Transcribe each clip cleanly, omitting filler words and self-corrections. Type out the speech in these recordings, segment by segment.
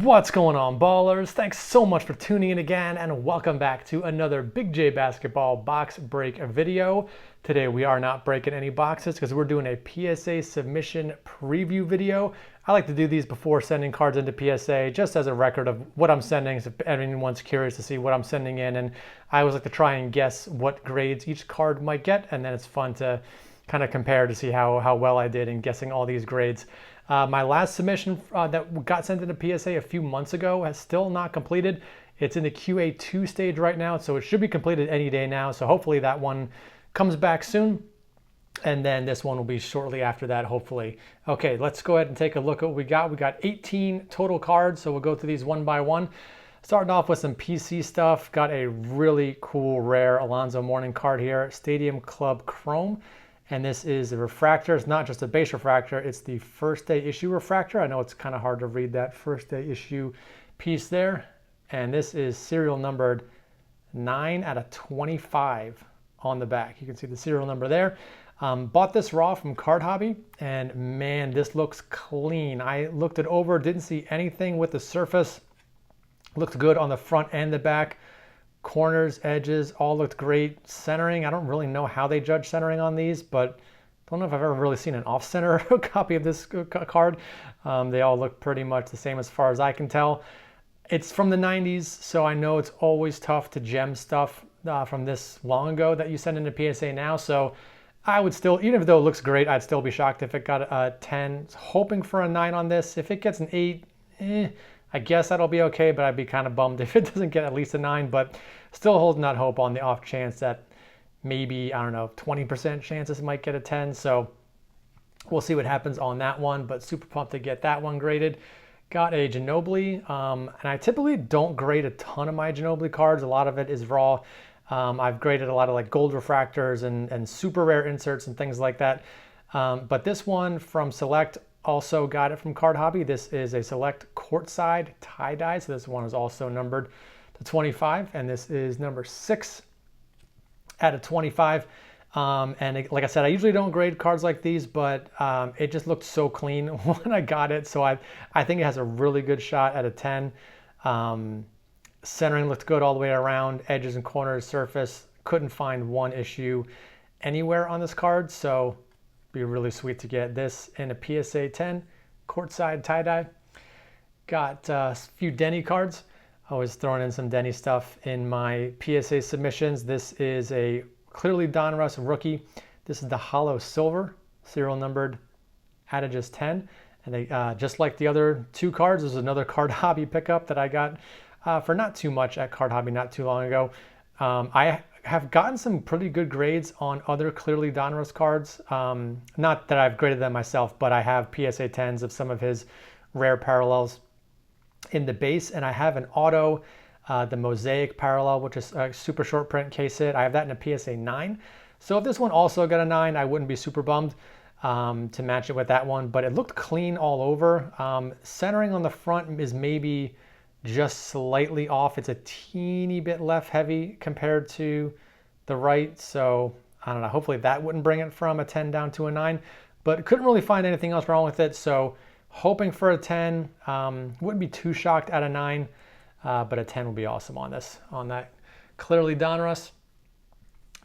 What's going on, ballers? Thanks so much for tuning in again, and welcome back to another BigJBasketball box break video. Today we are not breaking any boxes because we're doing a PSA submission preview video. I like to do these before sending cards into PSA, just as a record of what I'm sending, if anyone's curious to see what I'm sending in. And I always like to try and guess what grades each card might get, and then it's fun to kind of compare to see how well I did in guessing all these grades. My last submission that got sent into PSA a few months ago has still not completed. It's in the QA2 stage right now, so it should be completed any day now. So hopefully that one comes back soon. And then this one will be shortly after that, hopefully. Okay, let's go ahead and take a look at what we got. We got 18 total cards, so we'll go through these one by one. Starting off with some PC stuff. Got a really cool, rare Alonzo Mourning card here. Stadium Club Chrome. And this is a refractor. It's not just a base refractor, it's the first day issue refractor. I know it's kind of hard to read that first day issue piece there. And this is serial numbered 9 out of 25 on the back. You can see the serial number there. Bought this raw from Card Hobby, and man, this looks clean. I looked it over, didn't see anything with the surface. Looked good on the front and the back. Corners, edges, all looked great. Centering, I don't really know how they judge centering on these, but don't know if I've ever really seen an off-center copy of this card. They all look pretty much the same as far as I can tell. It's from the 90s, so I know it's always tough to gem stuff from this long ago that you send into PSA now. So I would still, even though it looks great, I'd still be shocked if it got a 10. Hoping for a 9 on this. If it gets an 8, I guess that'll be okay, but I'd be kind of bummed if it doesn't get at least a 9, but still holding that hope on the off chance that maybe, I don't know, 20% chances it might get a 10. So we'll see what happens on that one, but super pumped to get that one graded. Got a Ginobili, and I typically don't grade a ton of my Ginobili cards. A lot of it is raw. I've graded a lot of like gold refractors and super rare inserts and things like that. But this one from Select, also got it from Card Hobby. This is a Select courtside tie-dye. So this one is also numbered to 25. And this is number 6 out of 25. Like I said, I usually don't grade cards like these, but it just looked so clean when I got it. So I think it has a really good shot at a 10. Centering looked good all the way around. Edges and corners, surface. Couldn't find one issue anywhere on this card. So be really sweet to get this in a PSA 10 courtside tie-dye. Got a few Deni cards. Always throwing in some Deni stuff in my PSA submissions. This is a clearly Donruss rookie. This is the Hollow Silver, serial numbered out of just 10. And they just like the other two cards, there's another Card Hobby pickup that I got for not too much at Card Hobby not too long ago. I have gotten some pretty good grades on other clearly Donruss cards. Not that I've graded them myself, but I have PSA 10s of some of his rare parallels in the base, and I have an auto, the Mosaic parallel, which is a super short print case hit. I have that in a PSA 9. So if this one also got a 9, I wouldn't be super bummed to match it with that one, but it looked clean all over. Centering on the front is maybe just slightly off. It's a teeny bit left heavy compared to the right. So I don't know, hopefully that wouldn't bring it from a 10 down to a 9, but couldn't really find anything else wrong with it. So hoping for a 10, wouldn't be too shocked at a 9, but a 10 would be awesome on this, on that clearly Donruss.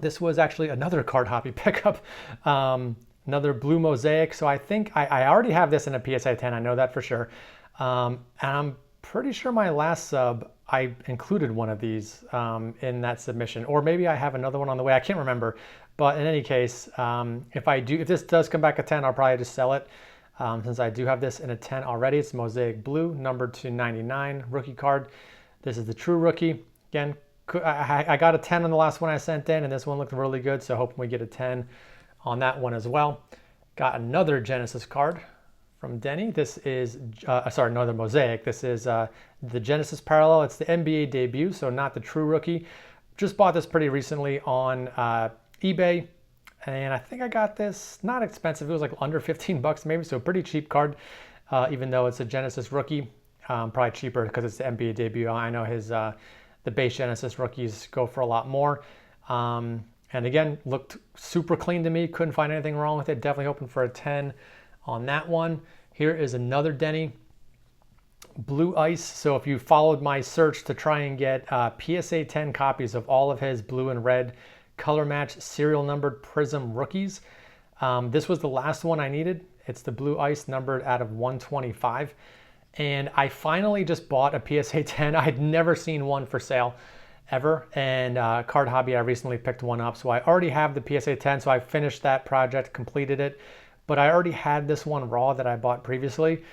This was actually another Card Hobby pickup, another blue Mosaic. So I think I already have this in a PSA 10. I know that for sure. And I'm pretty sure my last sub, I included one of these in that submission, or maybe I have another one on the way. I can't remember, but in any case, if this does come back a 10, I'll probably just sell it since I do have this in a 10 already. It's Mosaic Blue, numbered to 99, rookie card. This is the true rookie. Again, I got a 10 on the last one I sent in, and this one looked really good, so hoping we get a 10 on that one as well. Got another Genesis card from Deni. This is, another Mosaic. This is the Genesis parallel. It's the NBA debut, so not the true rookie. Just bought this pretty recently on eBay, and I think I got this, not expensive. It was like under 15 bucks maybe, so pretty cheap card, even though it's a Genesis rookie. Probably cheaper because it's the NBA debut. I know his the base Genesis rookies go for a lot more. And again, looked super clean to me. Couldn't find anything wrong with it. Definitely hoping for a 10 on that one. Here is another Deni Blue Ice. So if you followed my search to try and get PSA 10 copies of all of his blue and red color match serial numbered Prism rookies, this was the last one I needed. It's the Blue Ice numbered out of 125. And I finally just bought a PSA 10. I had never seen one for sale ever. And Card Hobby, I recently picked one up. So I already have the PSA 10. So I finished that project, completed it. But I already had this one raw that I bought previously.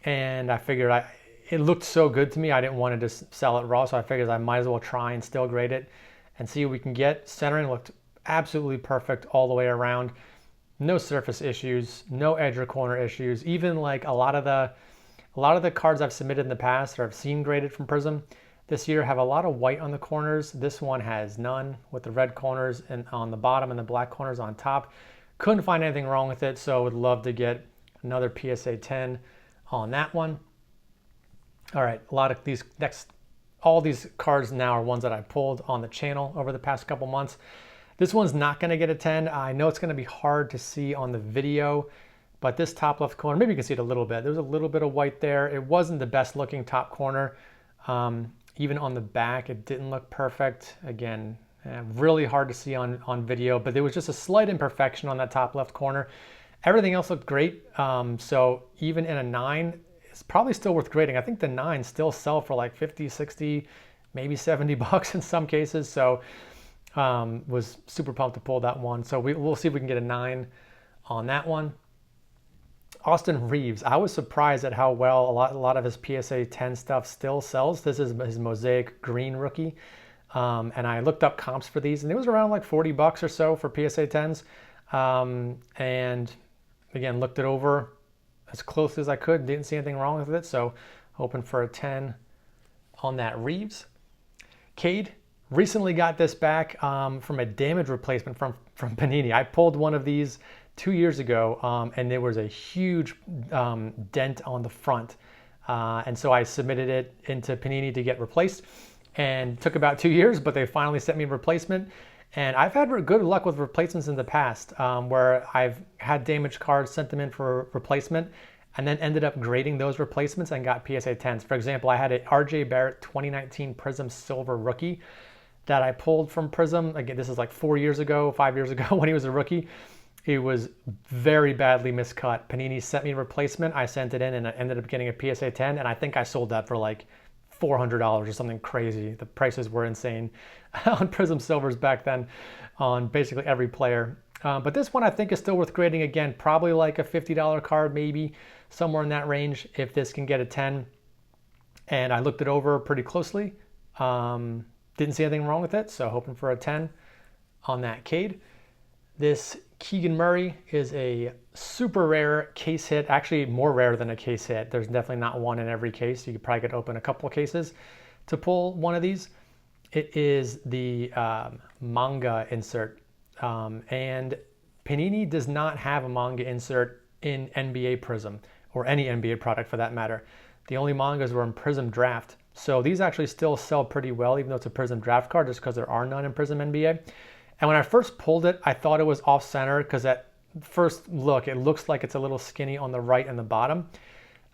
And I figured it looked so good to me, I didn't want to just sell it raw. So I figured I might as well try and still grade it and see what we can get. Centering looked absolutely perfect all the way around. No surface issues, no edge or corner issues. Even like a lot of the cards I've submitted in the past or I've seen graded from Prism this year have a lot of white on the corners. This one has none, with the red corners and on the bottom and the black corners on top. Couldn't find anything wrong with it, so would love to get another PSA 10 on that one. All right, a lot of these all these cards now are ones that I pulled on the channel over the past couple months. This one's not going to get a 10. I know it's going to be hard to see on the video, but this top left corner, maybe you can see it a little bit. There's a little bit of white there. It wasn't the best looking top corner. Even on the back, it didn't look perfect. Again, really hard to see on video, but there was just a slight imperfection on that top left corner. Everything else looked great. So even in a 9, it's probably still worth grading. I think the 9s still sell for like 50, 60, maybe 70 bucks in some cases. So was super pumped to pull that one. So we'll see if we can get a 9 on that one. Austin Reeves, I was surprised at how well a lot of his PSA 10 stuff still sells. This is his Mosaic Green rookie. And I looked up comps for these, and it was around like 40 bucks or so for PSA 10s. And again, looked it over as close as I could, didn't see anything wrong with it. So hoping for a 10 on that Reeves. Cade, recently got this back from a damage replacement from Panini. I pulled one of these 2 years ago, and there was a huge dent on the front. And so I submitted it into Panini to get replaced, and took about 2 years, but they finally sent me a replacement. And I've had good luck with replacements in the past, where I've had damaged cards, sent them in for replacement, and then ended up grading those replacements and got PSA 10s. For example, I had a RJ Barrett 2019 Prism Silver rookie that I pulled from Prism. Again, this is like 4 years ago, 5 years ago when he was a rookie. It was very badly miscut. Panini sent me a replacement. I sent it in and I ended up getting a PSA 10, and I think I sold that for like $400 or something crazy. The prices were insane on Prism Silvers back then on basically every player. But this one I think is still worth grading. Again, probably like a $50 card, maybe somewhere in that range if this can get a 10. And I looked it over pretty closely. Didn't see anything wrong with it, so hoping for a 10 on that Cade. This Keegan Murray is a super rare case hit, actually more rare than a case hit. There's definitely not one in every case. You could probably get open a couple of cases to pull one of these. It is the manga insert. And Panini does not have a manga insert in NBA Prism, or any NBA product for that matter. The only mangas were in Prism Draft. So these actually still sell pretty well, even though it's a Prism Draft card, just because there are none in Prism NBA. And when I first pulled it, I thought it was off center because at first look, it looks like it's a little skinny on the right and the bottom.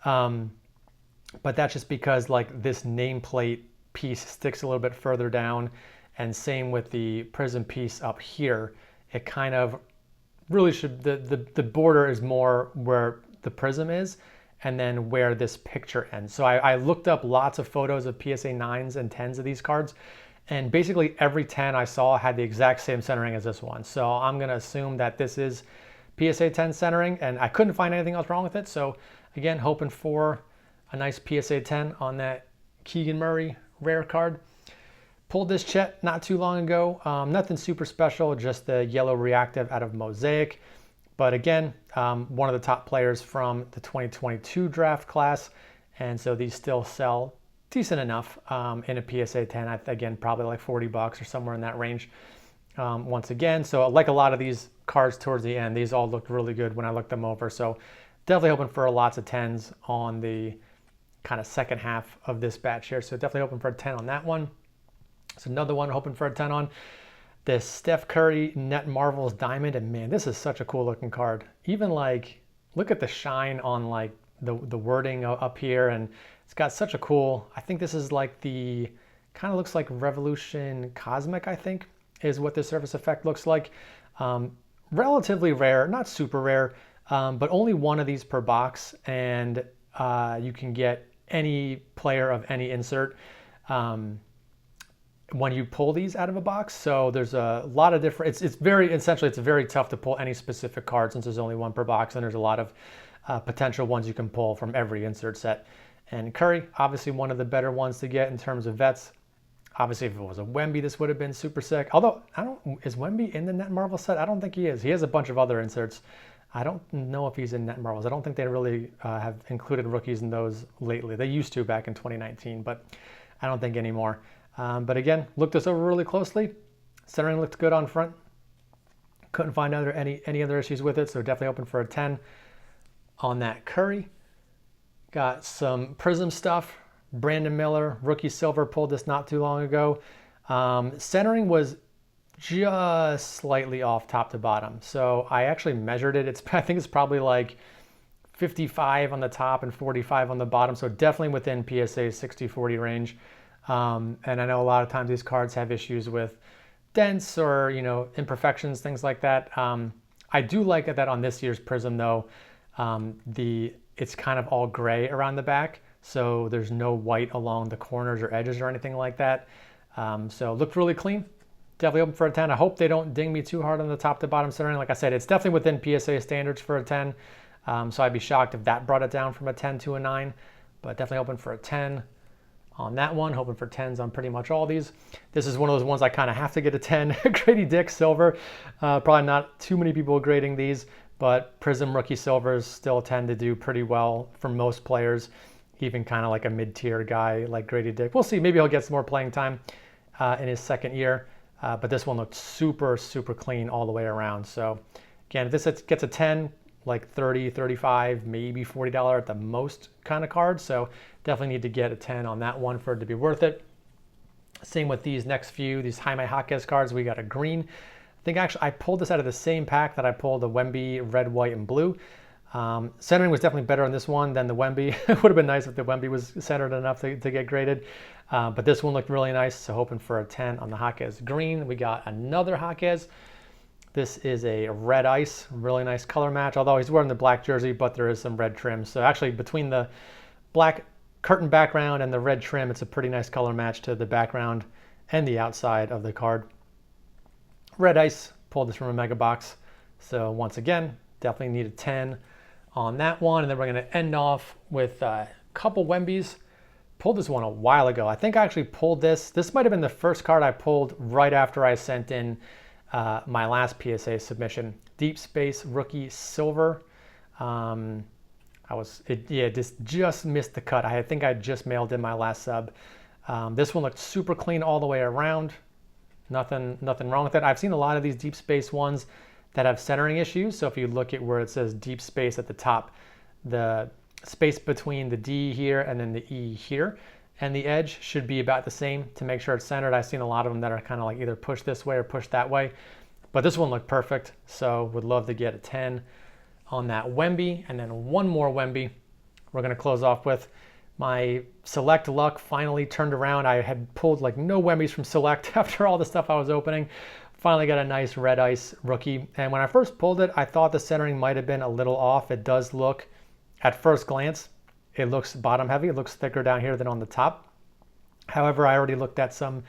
But that's just because like this nameplate piece sticks a little bit further down, and same with the Prism piece up here. It kind of really should, the border is more where the Prism is and then where this picture ends. So I looked up lots of photos of PSA 9s and 10s of these cards, and basically every 10 I saw had the exact same centering as this one. So I'm gonna assume that this is PSA 10 centering, and I couldn't find anything else wrong with it. So again, hoping for a nice PSA 10 on that Keegan Murray rare card. Pulled this Chet not too long ago. Nothing super special, just the yellow reactive out of Mosaic. But again, one of the top players from the 2022 draft class. And so these still sell decent enough in a PSA 10. Again, probably like 40 bucks or somewhere in that range once again. So like a lot of these cards towards the end, these all looked really good when I looked them over. So definitely hoping for lots of 10s on the kind of second half of this batch here. So definitely hoping for a 10 on that one. So another one hoping for a 10 on. This Steph Curry Net Marvels Diamond, and man, this is such a cool looking card. Even like, look at the shine on like the wording up here, and it's got such a cool, I think this is like the, kind of looks like Revolution Cosmic, I think, is what this surface effect looks like. Relatively rare, not super rare, but only one of these per box, and you can get any player of any insert when you pull these out of a box. So there's a lot of different, it's very tough to pull any specific card since there's only one per box, and there's a lot of potential ones you can pull from every insert set. And Curry, obviously one of the better ones to get in terms of vets. Obviously, if it was a Wemby, this would have been super sick. Although, is Wemby in the Net Marvel set? I don't think he is. He has a bunch of other inserts. I don't know if he's in Net Marvels. I don't think they really have included rookies in those lately. They used to back in 2019, but I don't think anymore. But again, looked this over really closely. Centering looked good on front. Couldn't find any other issues with it, so definitely open for a 10 on that Curry. Got some Prism stuff. Brandon Miller, rookie silver, pulled this not too long ago. Centering was just slightly off top to bottom. So I actually measured it. I think it's probably like 55 on the top and 45 on the bottom. So definitely within PSA's 60-40 range. And I know a lot of times these cards have issues with dents or, imperfections, things like that. I do like that on this year's Prism though, it's kind of all gray around the back. So there's no white along the corners or edges or anything like that. So looked really clean. Definitely open for a 10. I hope they don't ding me too hard on the top to bottom centering. Like I said, it's definitely within PSA standards for a 10. So I'd be shocked if that brought it down from a 10 to a 9. But definitely open for a 10 on that one. Hoping for 10s on pretty much all these. This is one of those ones I kind of have to get a 10. Grady Dick silver. Probably not too many people grading these, but Prism rookie silvers still tend to do pretty well for most players. Even kind of like a mid-tier guy like Grady Dick. We'll see. Maybe he'll get some more playing time in his second year. But this one looked super, super clean all the way around. So again, if this gets a 10, like 30, 35, maybe $40 at the most kind of card. So definitely need to get a 10 on that one for it to be worth it. Same with these next few, these Jaime Jaquez cards. We got a green. I think actually I pulled this out of the same pack that I pulled the Wemby red, white, and blue. Centering was definitely better on this one than the Wemby. It would have been nice if the Wemby was centered enough to get graded. But this one looked really nice, so hoping for a 10 on the Jaquez green. We got another Jaquez. This is a red ice, really nice color match, although he's wearing the black jersey, but there is some red trim. So actually between the black curtain background and the red trim, it's a pretty nice color match to the background and the outside of the card. Red ice, pulled this from a mega box. So once again, definitely need a 10 on that one. And then we're going to end off with a couple Wembys. Pulled this one a while ago. I think I actually pulled this. This might have been the first card I pulled right after I sent in my last PSA submission. Deep Space Rookie Silver. Just missed the cut. I think I just mailed in my last sub. This one looked super clean all the way around. Nothing wrong with it. I've seen a lot of these Deep Space ones that have centering issues. So if you look at where it says Deep Space at the top, the space between the D here and then the E here and the edge should be about the same to make sure it's centered. I've seen a lot of them that are kind of like either pushed this way or pushed that way, but this one looked perfect. So would love to get a 10 on that Wemby. And then one more Wemby we're going to close off with. My Select luck finally turned around. I had pulled like no Wembys from Select after all the stuff I was opening. Finally got a nice red ice rookie. And when I first pulled it, I thought the centering might have been a little off. It does look, at first glance, it looks bottom heavy. It looks thicker down here than on the top. However, I already looked at some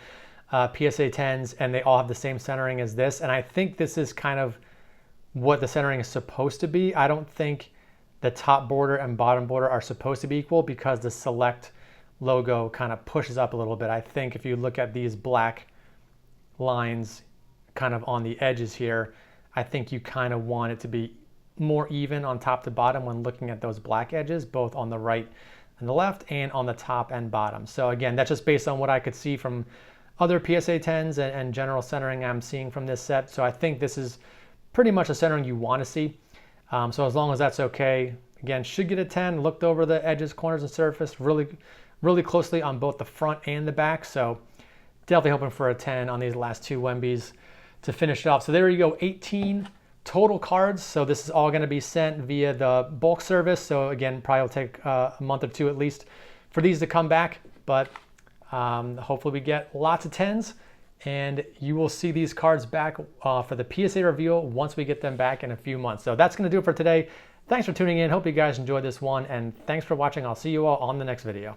PSA 10s and they all have the same centering as this. And I think this is kind of what the centering is supposed to be. I don't think the top border and bottom border are supposed to be equal because the Select logo kind of pushes up a little bit. I think if you look at these black lines kind of on the edges here, I think you kind of want it to be more even on top to bottom when looking at those black edges, both on the right and the left and on the top and bottom. So again, that's just based on what I could see from other PSA 10s and general centering I'm seeing from this set. So I think this is pretty much the centering you want to see. So as long as that's okay, again, should get a 10. Looked over the edges, corners, and surface really closely on both the front and the back. So definitely hoping for a 10 on these last two Wembys to finish it off. So there you go, 18, total cards. So this is all going to be sent via the bulk service. So again, probably will take a month or two at least for these to come back. But hopefully we get lots of 10s. And you will see these cards back for the PSA reveal once we get them back in a few months. So that's going to do it for today. Thanks for tuning in. Hope you guys enjoyed this one. And thanks for watching. I'll see you all on the next video.